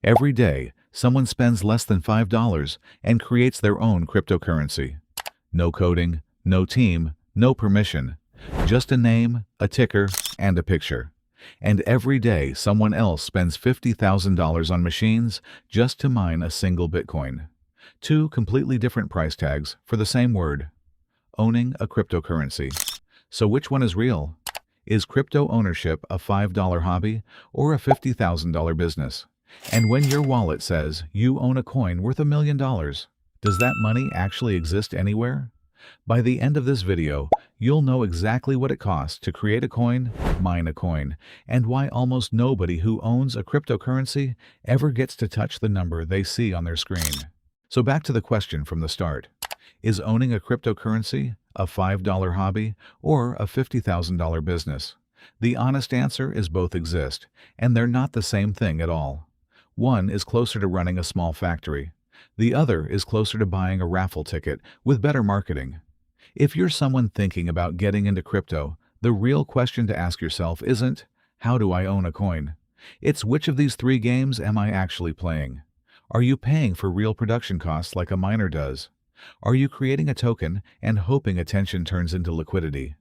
Every day, someone spends less than $5 and creates their own cryptocurrency. No coding, no team, no permission. Just a name, a ticker, and a picture. And every day, someone else spends $50,000 on machines just to mine a single Bitcoin. Two completely different price tags for the same word: owning a cryptocurrency. So which one is real? Is crypto ownership a $5 hobby or a $50,000 business? And when your wallet says you own a coin worth $1 million, does that money actually exist anywhere? By the end of this video, you'll know exactly what it costs to create a coin, mine a coin, and why almost nobody who owns a cryptocurrency ever gets to touch the number they see on their screen. So back to the question from the start. Is owning a cryptocurrency a $5 hobby or a $50,000 business? The honest answer is both exist, and they're not the same thing at all. One is closer to running a small factory. The other is closer to buying a raffle ticket with better marketing. If you're someone thinking about getting into crypto, the real question to ask yourself isn't, how do I own a coin? It's, which of these three games am I actually playing? Are you paying for real production costs like a miner does? Are you creating a token and hoping attention turns into liquidity?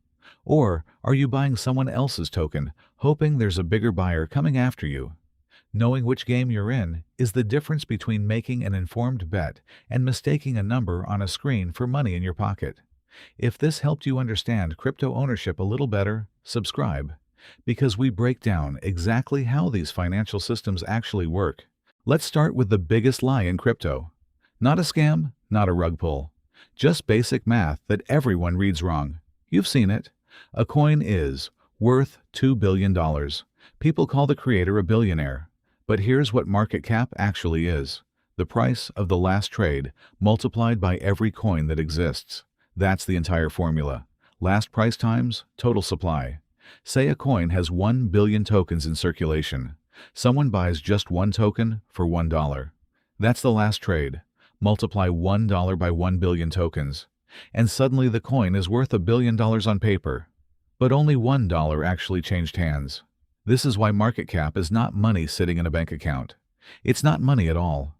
Or are you buying someone else's token, hoping there's a bigger buyer coming after you? Knowing which game you're in is the difference between making an informed bet and mistaking a number on a screen for money in your pocket. If this helped you understand crypto ownership a little better, subscribe, because we break down exactly how these financial systems actually work. Let's start with the biggest lie in crypto. Not a scam, not a rug pull. Just basic math that everyone reads wrong. You've seen it. A coin is worth $2 billion. People call the creator a billionaire. But here's what market cap actually is: the price of the last trade multiplied by every coin that exists. That's the entire formula. Last price times total supply. Say a coin has 1 billion tokens in circulation. Someone buys just one token for $1. That's the last trade. Multiply $1 by 1 billion tokens, and suddenly the coin is worth $1 billion on paper. But only $1 actually changed hands. This is why market cap is not money sitting in a bank account. It's not money at all.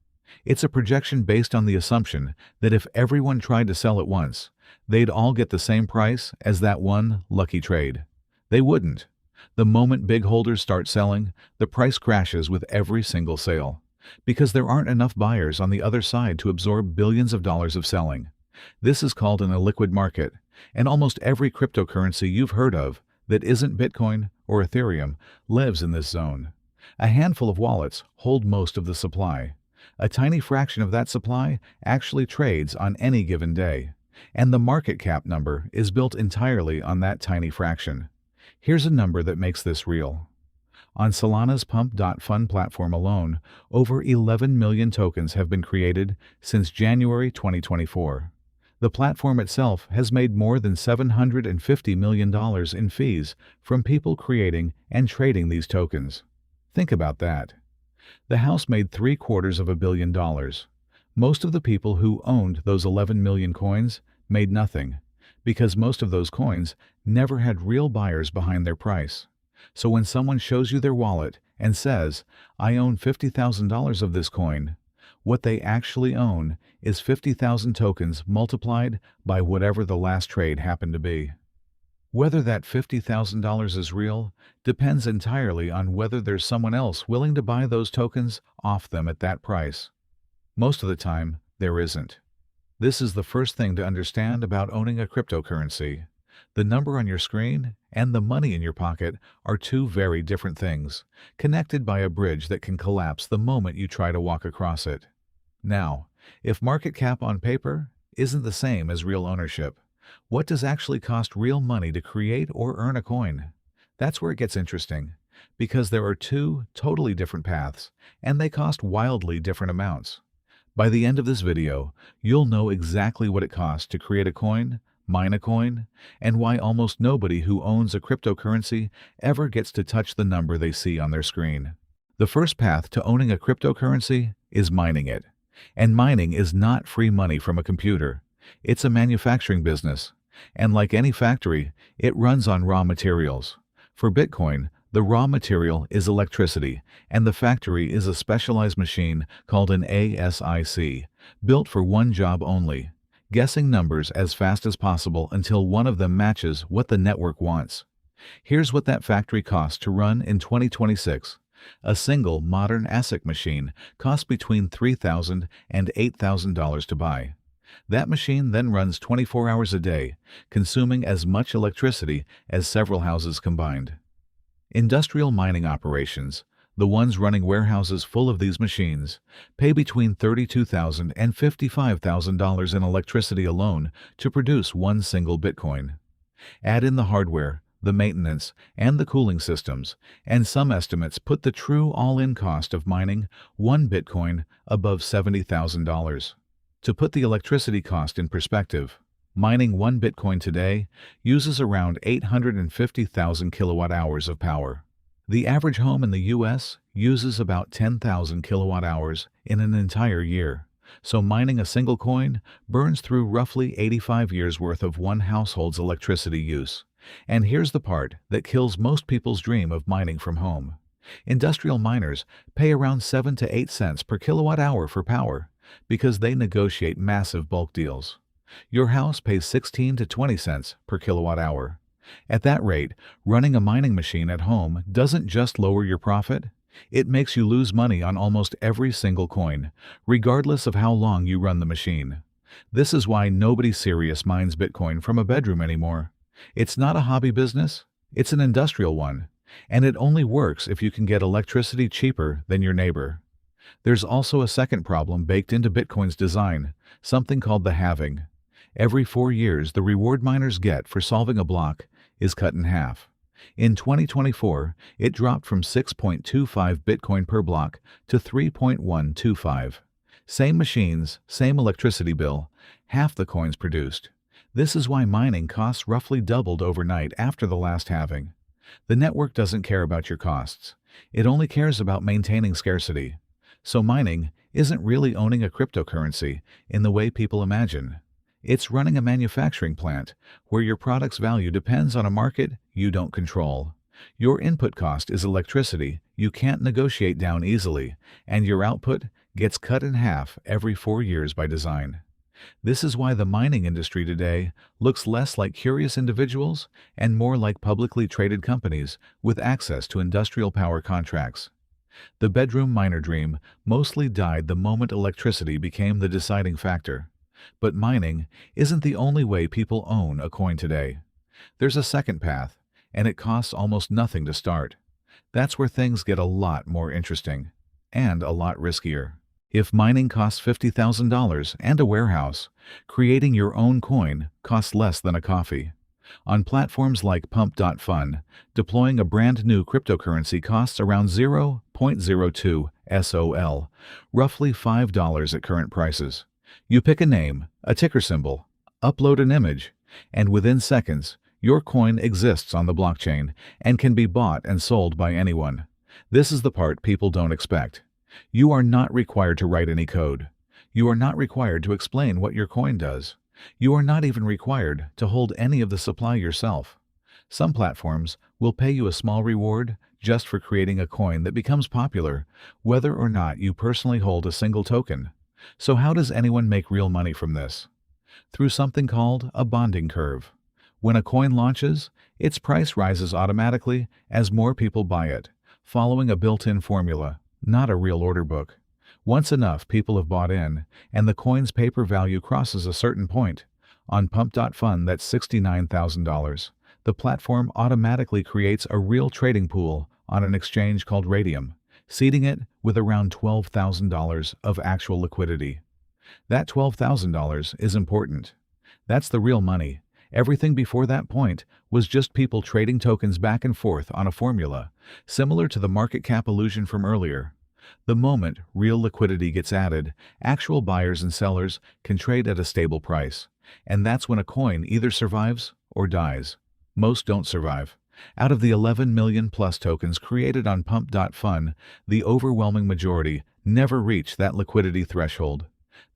It's a projection based on the assumption that if everyone tried to sell at once, they'd all get the same price as that one lucky trade. They wouldn't. The moment big holders start selling, the price crashes with every single sale, because there aren't enough buyers on the other side to absorb billions of dollars of selling. This is called an illiquid market, and almost every cryptocurrency you've heard of that isn't Bitcoin or Ethereum lives in this zone. A handful of wallets hold most of the supply. A tiny fraction of that supply actually trades on any given day, and the market cap number is built entirely on that tiny fraction. Here's a number that makes this real. On Solana's Pump.fun platform alone, over 11 million tokens have been created since January 2024. The platform itself has made more than $750 million in fees from people creating and trading these tokens. Think about that. The house made $750 million. Most of the people who owned those 11 million coins made nothing, because most of those coins never had real buyers behind their price. So when someone shows you their wallet and says, "I own $50,000 of this coin," what they actually own is 50,000 tokens multiplied by whatever the last trade happened to be. Whether that $50,000 is real depends entirely on whether there's someone else willing to buy those tokens off them at that price. Most of the time, there isn't. This is the first thing to understand about owning a cryptocurrency. The number on your screen and the money in your pocket are two very different things, connected by a bridge that can collapse the moment you try to walk across it. Now, if market cap on paper isn't the same as real ownership, what does actually cost real money to create or earn a coin? That's where it gets interesting, because there are two totally different paths, and they cost wildly different amounts. By the end of this video, you'll know exactly what it costs to create a coin, mine a coin, and why almost nobody who owns a cryptocurrency ever gets to touch the number they see on their screen. The first path to owning a cryptocurrency is mining it. And mining is not free money from a computer. It's a manufacturing business. And like any factory, it runs on raw materials. For Bitcoin, The raw material is electricity, and the factory is a specialized machine called an ASIC, built for one job only, guessing numbers as fast as possible until one of them matches what the network wants. Here's what that factory costs to run in 2026. A single modern ASIC machine costs between $3,000 and $8,000 to buy. That machine then runs 24 hours a day, consuming as much electricity as several houses combined. Industrial mining operations, the ones running warehouses full of these machines, pay between $32,000 and $55,000 in electricity alone to produce one single Bitcoin. Add in the hardware, the maintenance, and the cooling systems, and some estimates put the true all-in cost of mining one Bitcoin above $70,000. To put the electricity cost in perspective, mining one Bitcoin today uses around 850,000 kilowatt-hours of power. The average home in the U.S. uses about 10,000 kilowatt-hours in an entire year, so mining a single coin burns through roughly 85 years' worth of one household's electricity use. And here's the part that kills most people's dream of mining from home. Industrial miners pay around 7 to 8 cents per kilowatt-hour for power because they negotiate massive bulk deals. Your house pays 16 to 20 cents per kilowatt-hour. At that rate, running a mining machine at home doesn't just lower your profit, it makes you lose money on almost every single coin, regardless of how long you run the machine. This is why nobody serious mines Bitcoin from a bedroom anymore. It's not a hobby business, it's an industrial one, and it only works if you can get electricity cheaper than your neighbor. There's also a second problem baked into Bitcoin's design, something called the halving. Every 4 years, the reward miners get for solving a block is cut in half. In 2024, it dropped from 6.25 Bitcoin per block to 3.125. Same machines, same electricity bill, half the coins produced. This is why mining costs roughly doubled overnight after the last halving. The network doesn't care about your costs. It only cares about maintaining scarcity. So mining isn't really owning a cryptocurrency in the way people imagine. It's running a manufacturing plant where your product's value depends on a market you don't control. Your input cost is electricity you can't negotiate down easily, and your output gets cut in half every 4 years by design. This is why the mining industry today looks less like curious individuals and more like publicly traded companies with access to industrial power contracts. The bedroom miner dream mostly died the moment electricity became the deciding factor. But mining isn't the only way people own a coin today. There's a second path, and it costs almost nothing to start. That's where things get a lot more interesting and a lot riskier. If mining costs $50,000 and a warehouse, creating your own coin costs less than a coffee. On platforms like Pump.fun, deploying a brand new cryptocurrency costs around 0.02 SOL, roughly $5 at current prices. You pick a name, a ticker symbol, upload an image, and within seconds, your coin exists on the blockchain and can be bought and sold by anyone. This is the part people don't expect. You are not required to write any code. You are not required to explain what your coin does. You are not even required to hold any of the supply yourself. Some platforms will pay you a small reward just for creating a coin that becomes popular, whether or not you personally hold a single token. So how does anyone make real money from this? Through something called a bonding curve. When a coin launches, its price rises automatically as more people buy it, following a built-in formula, not a real order book. Once enough people have bought in, and the coin's paper value crosses a certain point, on Pump.fun that's $69,000, the platform automatically creates a real trading pool on an exchange called Radium, seeding it with around $12,000 of actual liquidity. That $12,000 is important. That's the real money. Everything before that point was just people trading tokens back and forth on a formula, similar to the market cap illusion from earlier. The moment real liquidity gets added, actual buyers and sellers can trade at a stable price, and that's when a coin either survives or dies. Most don't survive. Out of the 11 million plus tokens created on Pump.fun, the overwhelming majority never reach that liquidity threshold.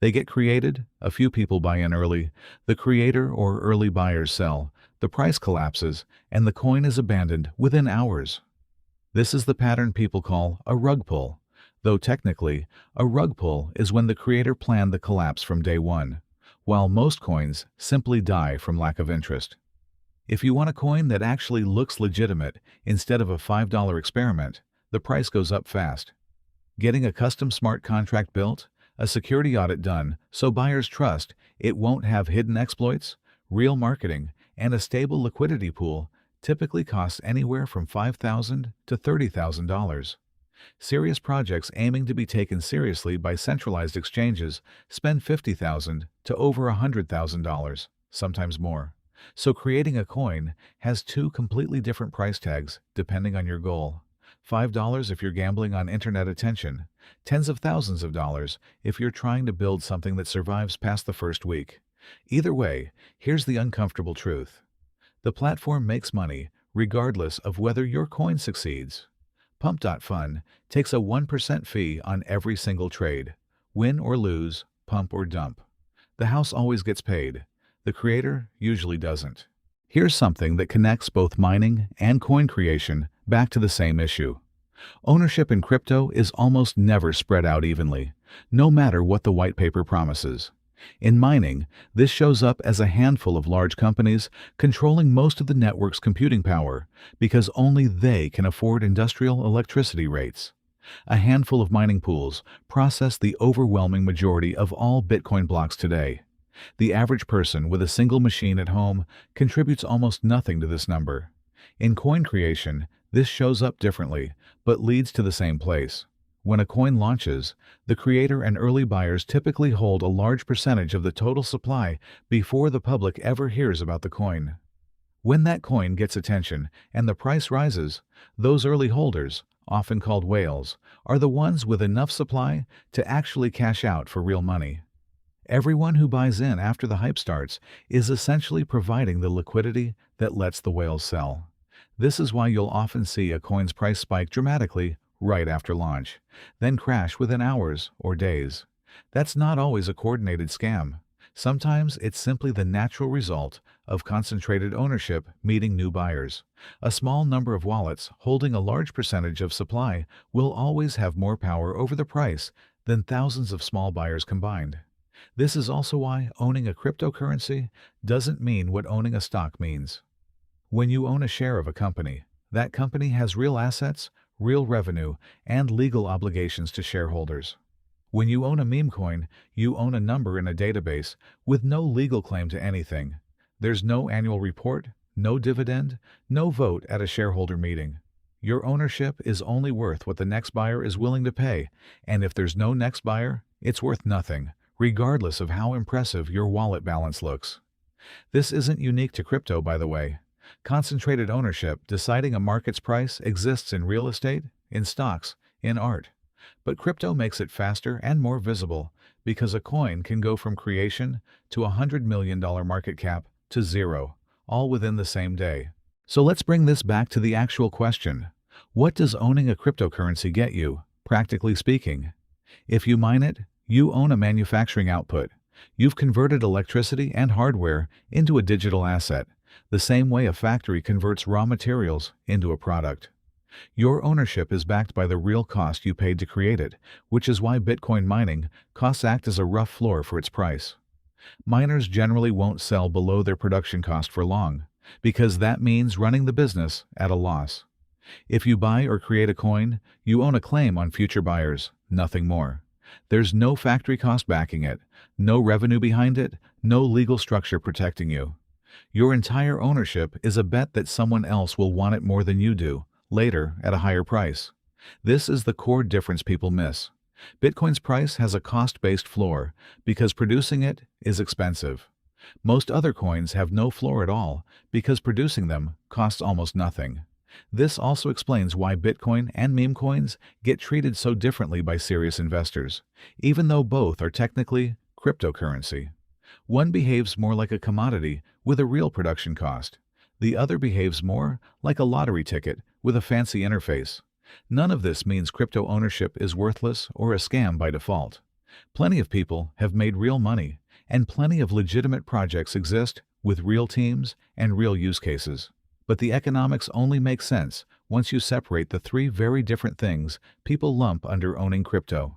They get created, a few people buy in early, the creator or early buyers sell, the price collapses, and the coin is abandoned within hours. This is the pattern people call a rug pull, though technically, a rug pull is when the creator planned the collapse from day one, while most coins simply die from lack of interest. If you want a coin that actually looks legitimate instead of a $5 experiment, the price goes up fast. Getting a custom smart contract built, a security audit done so buyers trust it won't have hidden exploits, real marketing, and a stable liquidity pool typically costs anywhere from $5,000 to $30,000. Serious projects aiming to be taken seriously by centralized exchanges spend $50,000 to over $100,000, sometimes more. So creating a coin has two completely different price tags depending on your goal. $5 if you're gambling on internet attention, tens of thousands of dollars if you're trying to build something that survives past the first week. Either way, here's the uncomfortable truth. The platform makes money regardless of whether your coin succeeds. Pump.fun takes a 1% fee on every single trade. Win or lose, pump or dump. The house always gets paid. The creator usually doesn't. Here's something that connects both mining and coin creation back to the same issue. Ownership in crypto is almost never spread out evenly, no matter what the white paper promises. In mining, this shows up as a handful of large companies controlling most of the network's computing power because only they can afford industrial electricity rates. A handful of mining pools process the overwhelming majority of all Bitcoin blocks today. The average person with a single machine at home contributes almost nothing to this number. In coin creation, this shows up differently, but leads to the same place. When a coin launches, the creator and early buyers typically hold a large percentage of the total supply before the public ever hears about the coin. When that coin gets attention and the price rises, those early holders, often called whales, are the ones with enough supply to actually cash out for real money. Everyone who buys in after the hype starts is essentially providing the liquidity that lets the whales sell. This is why you'll often see a coin's price spike dramatically right after launch, then crash within hours or days. That's not always a coordinated scam. Sometimes it's simply the natural result of concentrated ownership meeting new buyers. A small number of wallets holding a large percentage of supply will always have more power over the price than thousands of small buyers combined. This is also why owning a cryptocurrency doesn't mean what owning a stock means. When you own a share of a company, that company has real assets, real revenue, and legal obligations to shareholders. When you own a meme coin, you own a number in a database with no legal claim to anything. There's no annual report, no dividend, no vote at a shareholder meeting. Your ownership is only worth what the next buyer is willing to pay, and if there's no next buyer, it's worth nothing, regardless of how impressive your wallet balance looks. This isn't unique to crypto, by the way. Concentrated ownership deciding a market's price exists in real estate, in stocks, in art. But crypto makes it faster and more visible because a coin can go from creation to a $100 million market cap to zero, all within the same day. So let's bring this back to the actual question. What does owning a cryptocurrency get you, practically speaking? If you mine it, you own a manufacturing output. You've converted electricity and hardware into a digital asset, the same way a factory converts raw materials into a product. Your ownership is backed by the real cost you paid to create it, which is why Bitcoin mining costs act as a rough floor for its price. Miners generally won't sell below their production cost for long, because that means running the business at a loss. If you buy or create a coin, you own a claim on future buyers, nothing more. There's no factory cost backing it, no revenue behind it, no legal structure protecting you. Your entire ownership is a bet that someone else will want it more than you do, later at a higher price. This is the core difference people miss. Bitcoin's price has a cost-based floor because producing it is expensive. Most other coins have no floor at all because producing them costs almost nothing. This also explains why Bitcoin and meme coins get treated so differently by serious investors, even though both are technically cryptocurrency. One behaves more like a commodity with a real production cost. The other behaves more like a lottery ticket with a fancy interface. None of this means crypto ownership is worthless or a scam by default. Plenty of people have made real money, and plenty of legitimate projects exist with real teams and real use cases. But the economics only make sense once you separate the three very different things people lump under owning crypto: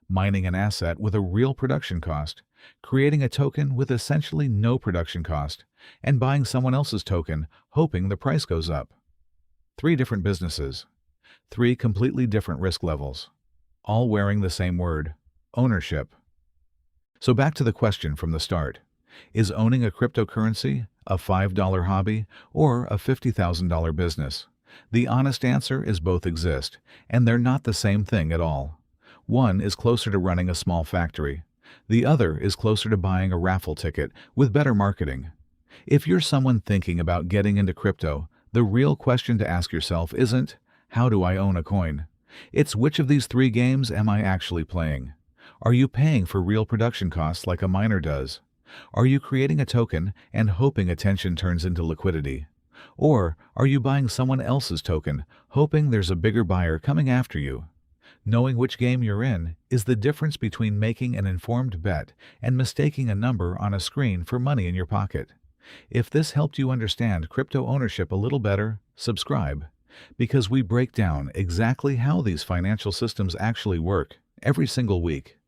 mining an asset with a real production cost, creating a token with essentially no production cost, and buying someone else's token hoping the price goes up. Three different businesses, three completely different risk levels, all wearing the same word: ownership. So back to the question from the start. Is owning a cryptocurrency a $5 hobby or a $50,000 business? The honest answer is both exist, and they're not the same thing at all. One is closer to running a small factory. The other is closer to buying a raffle ticket with better marketing. If you're someone thinking about getting into crypto, the real question to ask yourself isn't, how do I own a coin? It's, which of these three games am I actually playing? Are you paying for real production costs like a miner does? Are you creating a token and hoping attention turns into liquidity? Or are you buying someone else's token, hoping there's a bigger buyer coming after you? Knowing which game you're in is the difference between making an informed bet and mistaking a number on a screen for money in your pocket. If this helped you understand crypto ownership a little better, subscribe, because we break down exactly how these financial systems actually work every single week.